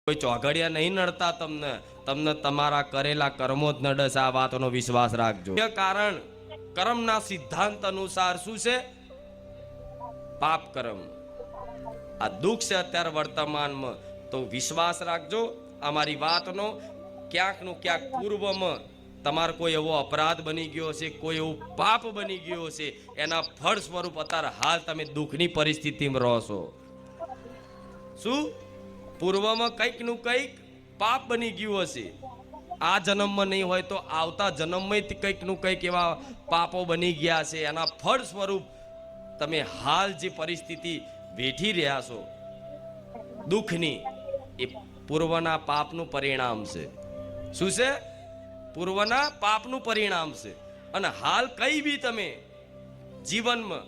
કોઈ ચોઘડિયા નહીં નડતા તમને, તમને તમારા કરેલા કર્મો જ નડે. આ વાતનો વિશ્વાસ રાખજો. કારણ કર્મના સિદ્ધાંત અનુસાર શું છે? પાપ કર્મ. આ દુઃખ છે અત્યારે વર્તમાનમાં. તો વિશ્વાસ રાખજો અમારી વાતનો. ક્યાંક નું ક્યાંક પૂર્વમાં તમારો કોઈ એવો અપરાધ બની ગયો છે, કોઈ એવું પાપ બની ગયો છે, એના ફળ સ્વરૂપ અત્યારે હાલ તમે દુઃખની પરિસ્થિતિમાં રહો છો. શું પૂર્વમાં કંઈક નું કંઈક પાપ બની ગયું હશે. આ જન્મમાં નહીં હોય તો આવતા જન્મમાં કંઈક નું કંઈક એવા પાપો બની ગયા છે. એના ફળ સ્વરૂપ તમે હાલ જે પરિસ્થિતિ વેઠી રહ્યા છો દુઃખની, એ પૂર્વના પાપનું પરિણામ છે. શું છે? પૂર્વના પાપનું પરિણામ છે. અને હાલ કઈ બી તમે જીવનમાં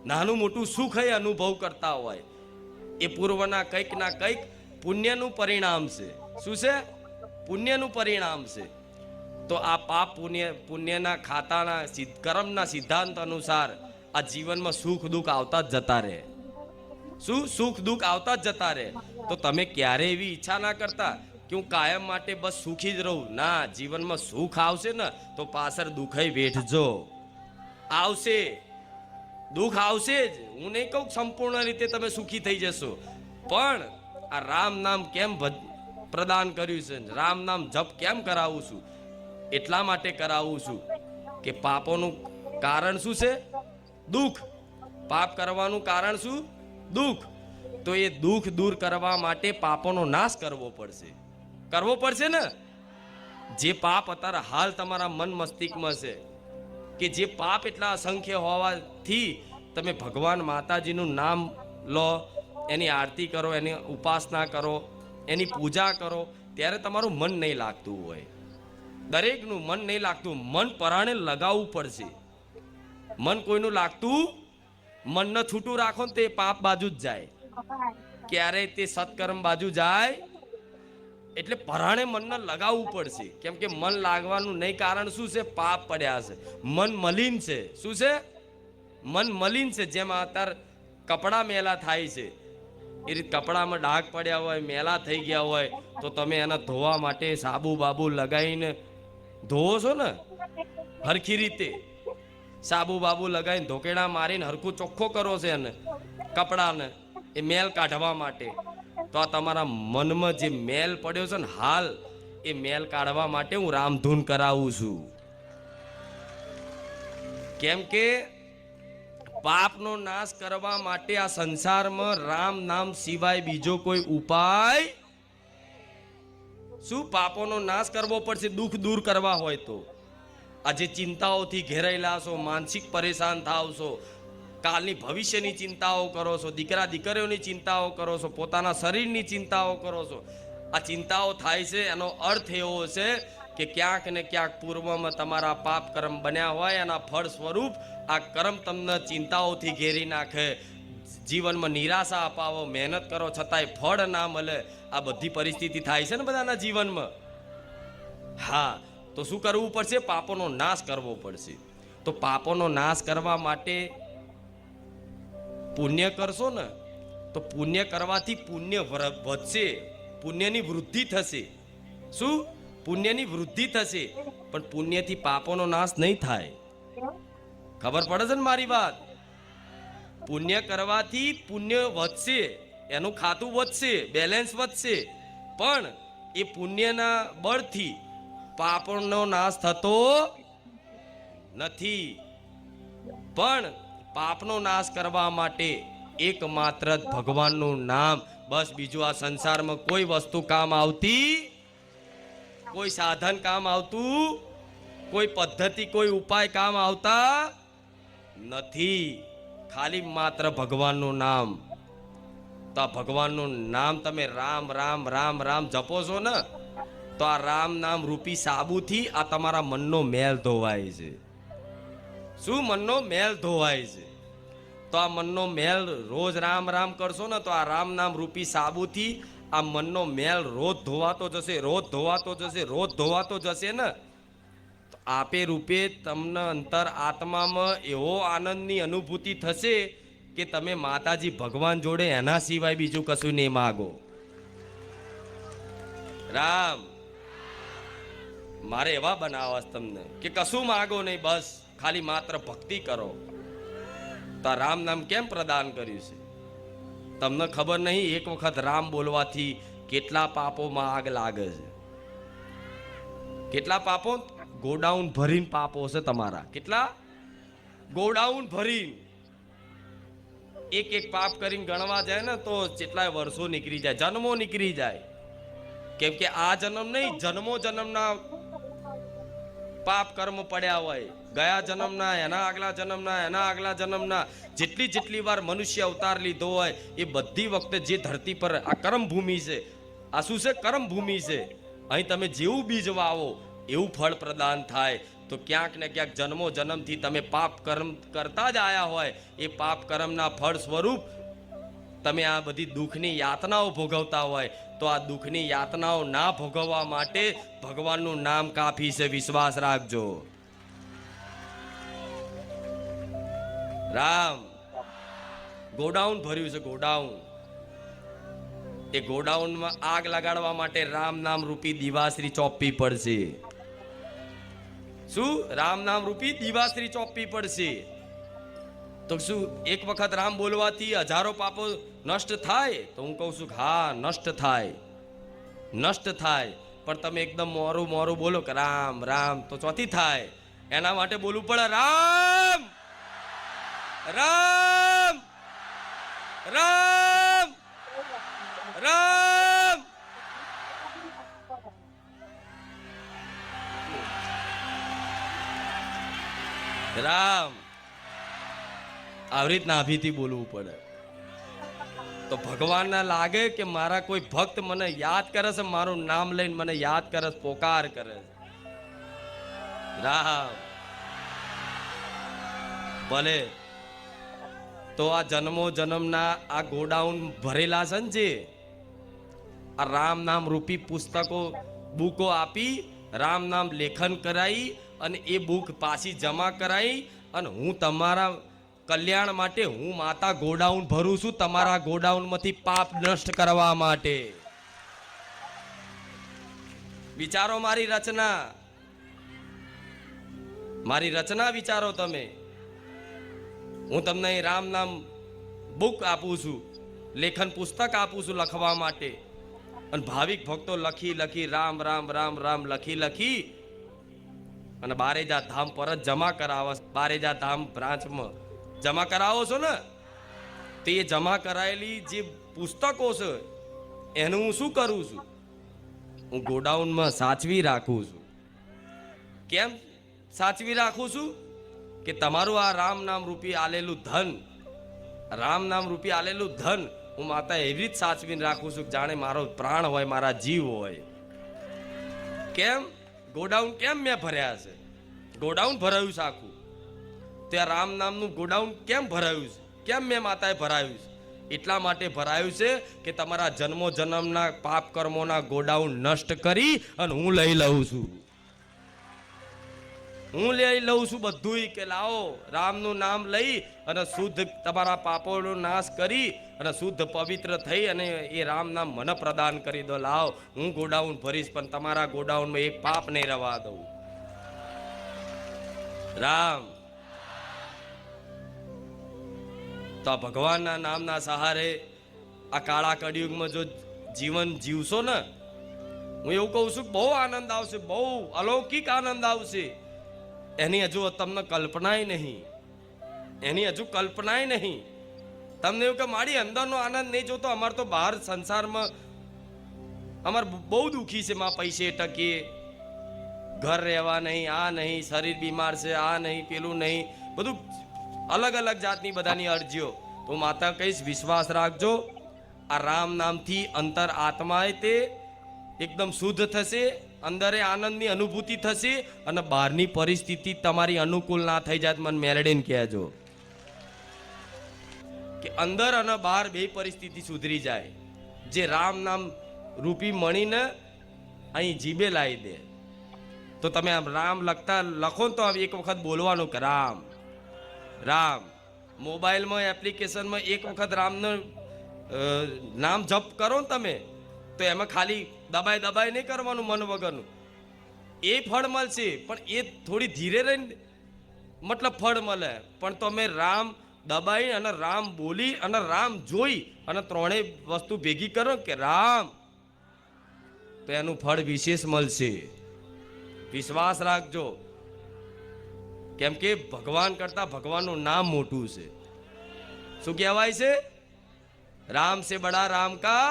નાનું મોટું સુખ અનુભવ કરતા હોય, એ પૂર્વના કંઈક ના કંઈક પુણ્યનું પરિણામ છે. શું છે? પુણ્યનું પરિણામ છે. તો આ પાપ પુણ્યના ખાતાના કર્મના સિદ્ધાંત અનુસાર આ જીવનમાં સુખ દુઃખ આવતા જ જતા રહે. શું? સુખ દુઃખ આવતા જ જતા રહે. તો તમે ક્યારે એવી ઈચ્છા ના કરતા કે હું કાયમ માટે બસ સુખી જ રહું. ના, જીવનમાં સુખ આવશે ને તો પાછળ દુઃખય વેઠજો. આવશે, દુઃખ આવશે જ. હું નહીં કહું સંપૂર્ણ રીતે તમે સુખી થઈ જશો, પણ આ રામ નામ કેમ પ્રદાન કર્યું છે, રામ નામ જપ કેમ કરાવું છું? એટલા માટે કરાવું છું કે પાપોનું કારણ શું છે? દુઃખ. પાપ કરવાનું કારણ શું? દુઃખ. તો એ દુઃખ દૂર કરવા માટે પાપોનો નાશ કરવો પડશે. કરવો પડશે ને? જે પાપ અત્યારે હાલ તમારા મન મસ્તિષ્કમાં છે, કે જે પાપ એટલા અસંખ્ય હોવાથી તમે ભગવાન માતાજીનું નામ લો, એની આરતી કરો, એની ઉપાસના કરો, એની પૂજા કરો, ત્યારે તમારું મન નહીં લાગતું હોય. દરેકનું મન નહીં લાગતું. મન પરાણે લગાવવું પડશે. મન કોઈનું લાગતું, મનને છૂટું રાખો ને તે પાપ બાજુ જ જાય, ક્યારેય તે સત્કર્મ બાજુ જાય. એટલે પરાણે મનને લગાવવું પડશે. કેમ કે મન લાગવાનું નહીં કારણ શું છે? પાપ પડ્યા છે. મન મલિન છે. શું છે? મન મલિન છે. જેમ અત્યારે કપડાં મેલા થાય છે, એ રીતે કપડામાં ડાઘ પડ્યા હોય, મેલા થઈ ગયા હોય, તો તમે એને ધોવા માટે સાબુ બાબુ લગાવીને ધોવો છો ને હરખી રીતે. સાબુ બાબુ લગાવીને ધોકેડા મારીને હરખું ચોખ્ખો કરો છે એને કપડાને, એ મેલ કાઢવા માટે. તો આ તમારા મનમાં જે મેલ પડ્યો છે ને હાલ, એ મેલ કાઢવા માટે હું રામધૂન કરાવું છું. કેમ કે પાપનો નાશ કરવા માટે આ સંસારમાં રામ નામ સિવાય બીજો કોઈ ઉપાય શું? પાપોનો નાશ કરવો પડશે દુઃખ દૂર કરવા હોય તો. આ જે ચિંતાઓથી ઘેરાયેલા છો, માનસિક પરેશાન થાવ છો, કાલની ભવિષ્યની ચિંતાઓ કરો છો, દીકરા દીકરીઓની ચિંતાઓ કરો છો, પોતાના શરીરની ચિંતાઓ કરો છો. આ ચિંતાઓ થાય છે એનો અર્થ એવો છે કે ક્યાંક ને ક્યાંક પૂર્વમાં તમારા પાપ કર્મ બન્યા હોય, એના ફળ સ્વરૂપ આ કર્મ તમને ચિંતાઓથી ઘેરી નાખે, જીવનમાં નિરાશા અપાવો, મહેનત કરો છતાંય ફળ ના મળે. આ બધી પરિસ્થિતિ થાય છે ને બધાના જીવનમાં. હા, તો શું કરવું પડશે? પાપોનો નાશ કરવો પડશે. તો પાપોનો નાશ કરવા માટે પુણ્ય કરશો ને, તો પુણ્ય કરવાથી પુણ્ય વધશે, પુણ્યની વૃદ્ધિ થશે. શું? પુણ્યની વૃદ્ધિ થશે. પણ પુણ્યથી પાપોનો નાશ નહીં થાય. ખબર પડે છે ને મારી વાત? પુણ્ય કરવાથી પુણ્ય વધશે, એનું ખાતું વધશે, બેલેન્સ વધશે, પણ એ પુણ્યના બળથી પાપનો નાશ થતો નથી. પણ પાપનો નાશ કરવા માટે એકમાત્ર ભગવાનનું નામ, બસ. બીજું આ સંસારમાં કોઈ વસ્તુ કામ આવતી, કોઈ સાધન કામ આવતું, કોઈ પદ્ધતિ, કોઈ ઉપાય કામ આવતા નથી. ખાલી માત્ર ભગવાનનું નામ. તો આ ભગવાનનું નામ તમે રામ રામ રામ રામ જપો છો ને, તો આ રામ નામ રૂપી સાબુથી આ તમારા મનનો મેલ ધોવાય છે. શું? મનનો મેલ ધોવાય છે. તો આ મનનો મેલ રોજ રામ રામ કરશો ને, તો આ રામ નામ રૂપી સાબુથી આ મનનો મેલ રોજ ધોવાતો જશે, રોજ ધોવાતો જશે, રોજ ધોવાતો જશે ને. તો આપે રૂપે તમને અંતર આત્મામાં એવો આનંદની અનુભૂતિ થશે કે તમે માતાજી ભગવાન જોડે એના સિવાય બીજું કશું નહીં માગો. રામ મારે એવા બનાવવા તમને કે કશું માગો નહીં, બસ ખાલી માત્ર ભક્તિ કરો. તો રામ નામ કેમ પ્રદાન કર્યું છે તમને ખબર નહીં? એક વખત રામ બોલવાથી કેટલા પાપોમાં આગ લાગે છે. કેટલા પાપો? ગોડાઉન ભરીને પાપો છે તમારા. કેટલા? ગોડાઉન ભરીને. એક એક પાપ કરીને ગણવા જાય ને તો કેટલાય વર્ષો નીકળી જાય, જન્મો નીકળી જાય. કેમ કે આ જન્મ નહીં, જન્મો જન્મના પાપ કર્મ પડ્યા હોય. ગયા જન્મના, એના આગલા જન્મના, એના આગલા જન્મના, જેટલી વાર મનુષ્ય અવતાર લીધો હોય એ બધી વખતે જે ધરતી પર આ કર્મ ભૂમિ છે, આ શું છે? કર્મ ભૂમિ છે. અહીં તમે જેવું બીજ વાવો એવું ફળ પ્રદાન થાય. તો ક્યાંક ને ક્યાંક જન્મો જન્મથી તમે પાપ કર્મ કરતા જ આયા હોય, એ પાપ કર્મના ફળ સ્વરૂપ તમે આ બધી દુઃખની યાતનાઓ ભોગવતા હોય. તો આ દુઃખની યાતનાઓ ના ભોગવવા માટે ભગવાનનું નામ કાફી છે. વિશ્વાસ રાખજો. રામ ગોડાઉન ભર્યું છે, ગોડાઉન. એ ગોડાઉનમાં આગ લગાડવા માટે રામ નામ રૂપી દિવાશ્રી ચોપવી પડશે. શું? રામ નામ રૂપી દિવાશ્રી ચોપવી પડશે. તો શું એક વખત રામ બોલવાથી હજારો પાપો નષ્ટ થાય? તો હું કહું છું હા, નષ્ટ થાય, નષ્ટ થાય. પણ તમે એકદમ મોરું મોરું બોલો કે રામ રામ, તો ચોથી થાય. એના માટે બોલવું પડે રામ રામ રામ રામ. રામ આવી રીતના અભીથી બોલવું પડે. તો ભગવાનને લાગે કે મારા કોઈ ભક્ત મને યાદ કરે છે, મારું નામ લઈને મને યાદ કરે છે, પોકાર કરે છે. રામ ભલે તો આ જન્મો જન્મના આ ગોડાઉન ભરેલા છે ને, જે આ રામ નામ રૂપી પુસ્તકો બુકો આપી, રામ નામ લેખન કરાઈ અને એ બુક પાછી જમા કરાઈ, અને હું તમારા કલ્યાણ માટે હું માતા ગોડાઉન ભરું છું, તમારા ગોડાઉનમાંથી પાપ નષ્ટ કરવા માટે. વિચારો મારી રચના, મારી રચના વિચારો તમે. હું તમને રામ નામ બુક આપું છું, લેખન પુસ્તક આપું છું લખવા માટે, અને ભાવિક ભક્તો લખી લખી રામ રામ રામ રામ લખી લખી અને બારેજા ધામ પર જ જમા કરાવો. બારેજા ધામ બ્રાન્ચમાં જમા કરાવો છો ને, તે જમા કરાયેલી જે પુસ્તકો છે એનું હું શું કરું છું? હું ગોડાઉનમાં સાચવી રાખું છું. કેમ સાચવી રાખું છું? કે તમારું આ રામ નામ રૂપી આલેલું ધન, રામ નામ રૂપી આલેલું ધન હું માતા એવી જ સાચવીને રાખું છું જાણે મારો પ્રાણ હોય, મારા જીવ હોય. કેમ? ગોડાઉન કેમ મેં ભર્યા છે? ગોડાઉન ભરાયું છે આખું. ત્યાં રામ નામનું ગોડાઉન કેમ ભરાયું છે? કેમ મેં માતાએ ભરાયું છે? એટલા માટે ભરાયું છે કે તમારા જન્મો જન્મના પાપ કર્મોના ગોડાઉન નષ્ટ કરી અને હું લઈ લઉં છું. હું લઈ લઉં છું બધું. કે લાવો રામનું નામ લઈ અને શુદ્ધ તમારા પાપોનો નાશ કરી અને શુદ્ધ પવિત્ર થઈ અને એ રામ નામ મને પ્રદાન કરી દો. લાવો હું ગોડાઉન ભરીશ, પણ તમારા ગોડાઉનમાં એક પાપ નહીં રહેવા દઉં. રામ તો ભગવાનના નામના સહારે આ કાળા કળિયુગમાં જો જીવન જીવશો ને, હું એવું કહું છું બહુ આનંદ આવશે, બહુ અલૌકિક આનંદ આવશે. એની હજુ તમને કલ્પનાય નહીં, એની હજુ કલ્પનાય નહીં. તમને એવું કે મારી અંદરનો આનંદ નહીં જોતો. અમારે તો બહાર સંસારમાં અમારે બહુ દુઃખી છે. માં પૈસે ટકીએ, ઘર રહેવા નહીં, આ નહીં, શરીર બીમાર છે, આ નહીં, પેલું નહીં, બધું અલગ અલગ જાતની બધાની અરજીઓ. તો માતા કહીશ વિશ્વાસ રાખજો, આ રામ નામથી અંતર આત્માએ તે એકદમ શુદ્ધ થશે, અંદરે આનંદની અનુભૂતિ થશે અને બહારની પરિસ્થિતિ તમારી અનુકૂળ ના થઈ જાય. મને મેલડીને કહેજો કે અંદર અને બહાર બે પરિસ્થિતિ સુધરી જાય. જે રામ નામ રૂપી મણીને અહીં જીભે લાવી દે. તો તમે આમ રામ લખતા લખો તો એક વખત બોલવાનું કે રામ રામ. મોબાઈલમાં એપ્લિકેશનમાં એક વખત રામનું નામ જપ કરો ને તમે, તો એમાં ખાલી દબાઈ દબાઈ નહીં કરવાનું મન વગરનું. એ ફળ મળશે, પણ એ થોડી ધીરે રહીને મતલબ ફળ મળે. પણ તમે રામ દબાઈ અને રામ બોલી અને રામ જોઈ અને ત્રણેય વસ્તુ ભેગી કરો કે રામ, તો એનું ફળ વિશેષ મળશે. વિશ્વાસ રાખજો, કેમ કે ભગવાન કરતા ભગવાનનું નામ મોટું છે. શું કહેવાય છે? રામ સે બડા રામ કા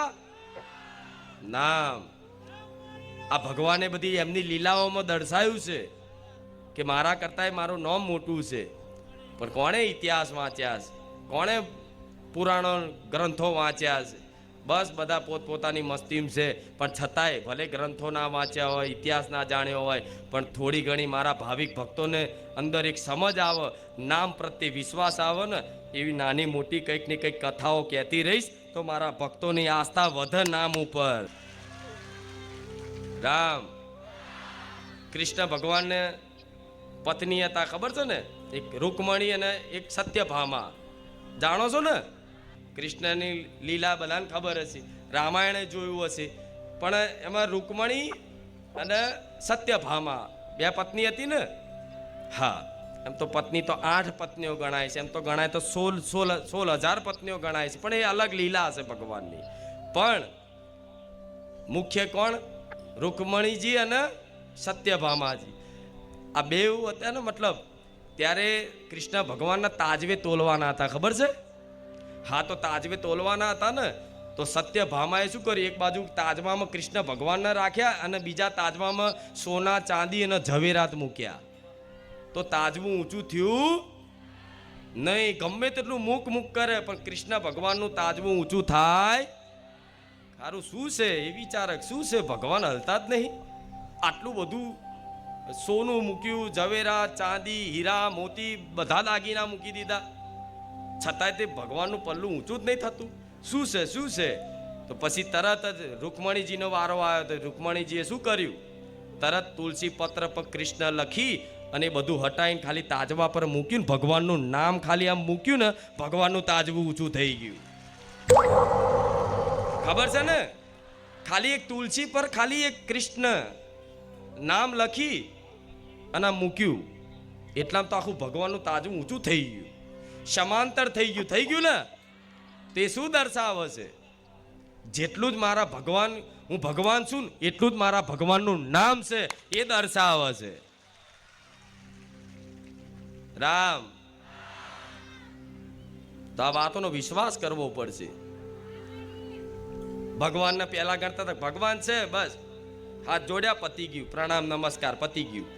નામ. આ ભગવાને બધી એમની લીલાઓમાં દર્શાવ્યું છે કે મારા કરતા મારું નામ મોટું છે. પણ કોણે ઇતિહાસ વાંચ્યા છે? કોણે પુરાણો ગ્રંથો વાંચ્યા છે? બસ બધા પોતપોતાની મસ્તીમાં છે. પણ છતાંય ભલે ગ્રંથો ના વાંચ્યા હોય, ઇતિહાસ ના જાણ્યો હોય, પણ થોડી ઘણી મારા ભાવિક ભક્તોને અંદર એક સમજ આવે, નામ પ્રત્યે વિશ્વાસ આવે ને, એવી નાની મોટી કંઈક ને કંઈક કથાઓ કહેતી રહીશ તો મારા ભક્તોની આસ્થા વધે નામ ઉપર. રામ કૃષ્ણ ભગવાનને પત્ની હતા, ખબર છે ને? એક રૂકમણી અને એક સત્યભામા. જાણો છો ને? કૃષ્ણની લીલા બધાને ખબર હશે, રામાયણે જોયું હશે. પણ એમાં રૂકમણી અને સત્યભામા બે પત્ની હતી ને. હા, એમ તો પત્ની તો 8 પત્નીઓ ગણાય છે, એમ તો ગણાય તો 16,000 પત્નીઓ ગણાય છે. પણ એ અલગ લીલા હશે ભગવાનની. પણ મુખ્ય કોણ? રૂકમણીજી અને સત્યભામાજી. આ બેઉ હતા ને, મતલબ ત્યારે કૃષ્ણ ભગવાનના તાજવે તોલવાના હતા, ખબર છે? હા, તો તાજવે તોલવાના હતા ને, તો સત્યભામાએ શું કર્યું? એક બાજુ તાજવામાં કૃષ્ણ ભગવાનને રાખ્યા અને બીજા તાજવામાં સોના, ચાંદી અને ઝવેરાત મૂક્યા. તો તાજવું ઊંચું થયું નહીં. ગમે તેટલું મૂક કરે, પણ કૃષ્ણ ભગવાનનું તાજવું ઊંચું થાય? સારું, શું છે એ વિચારક? શું છે? ભગવાન હલતા જ નહીં. આટલું બધું સોનું મૂક્યું, ઝવેરાત, ચાંદી, હીરા, મોતી બધા દાગીના મૂકી દીધા, છતાંય તે ભગવાનનું પલ્લું ઊંચું જ નહીં થતું. શું છે? શું છે? તો પછી તરત જ રૂકમણીજીનો વારો આવ્યો. તો રૂકમણીજીએ શું કર્યું? તરત તુલસી પત્ર પર કૃષ્ણ લખી અને બધું હટાવીને ખાલી તાજવા પર મૂક્યું. ભગવાનનું નામ ખાલી આમ મૂક્યું ને, ભગવાનનું તાજવું ઊંચું થઈ ગયું. ખબર છે ને? ખાલી એક તુલસી પર ખાલી એક કૃષ્ણ નામ લખી અને મૂક્યું, એટલામાં તો આખું ભગવાનનું તાજવું ઊંચું થઈ ગયું, સમાંતર થઈ ગયું ને. તે શું દર્શાવે છે? જેટલું જ મારા ભગવાન, હું ભગવાન છું ને, એટલું જ મારા ભગવાનનું નામ છે, એ દર્શાવે છે. રામ. તો આ વાતોનો વિશ્વાસ કરવો પડશે. ભગવાનને પહેલા ગણતા હતા ભગવાન છે, બસ હાથ જોડ્યા, પતી ગયું, પ્રણામ નમસ્કાર, પતી ગયું.